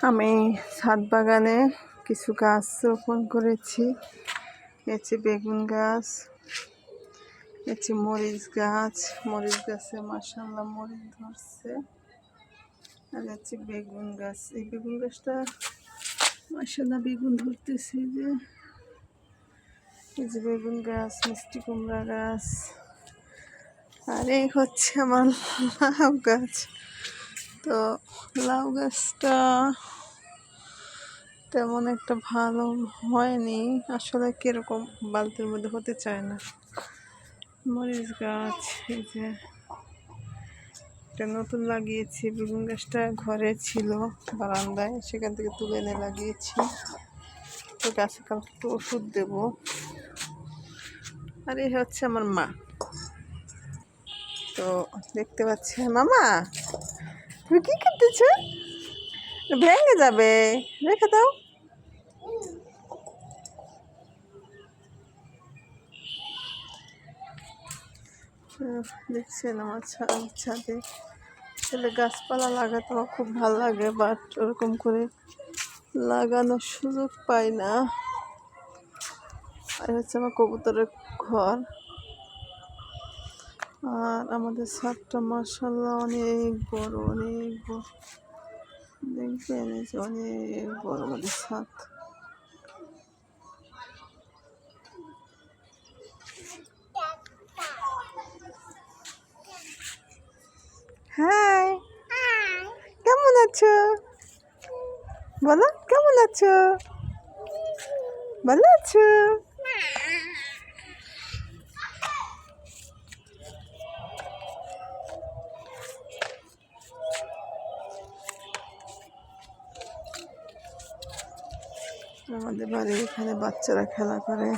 আমি ছাদ বাগানে কিছু গাছ রোপণ করেছি। এটি বেগুন গাছ, এটি মরিচ গাছ। মরিচ গাছে মাশাআল্লাহ মরিচ ধরছে। আর হচ্ছে বেগুন গাছ। এই বেগুন গাছটা মাশাআল্লাহ বেগুন ধরতেছে। এই যে বেগুন গাছ, মিষ্টি কুমড়া গাছ। আর এই হচ্ছে আমার লাউ গাছ। তো লাউ গাছটা তেমন একটা ভালো হয়নি, আসলে কিরকম বালতির মধ্যে হতে চায় না। মরিচ গাছ, এই যে এটা নতুন লাগিয়েছি। বেগুন গাছটা ঘরে ছিল বারান্দায়, সেখান থেকে তুলে এনে লাগিয়েছি। তো গাছে কালকে একটু ওষুধ দেব। আর এই হচ্ছে আমার মা। তো দেখতে পাচ্ছি, মামা তুমি কি করতেছ? ভেঙে যাবে, রেখে দাও। দেখছেন আমার ছাদে আসলে গাছপালা লাগাতে আমার খুব ভালো লাগে, বাট ওরকম করে লাগানোর সুযোগ পাই না। আর হচ্ছে আমার কবুতরের ঘর। আর আমাদের ছাদটা মাশাআল্লাহ অনেক বড়, অনেক বড়। দেখবেন এই যে অনেক বড় আমাদের ছাদ। হাই, কেমন আছো? বলো কেমন আছো? ভালো আছো? আমাদের বাড়ির এখানে বাচ্চারা খেলা করে।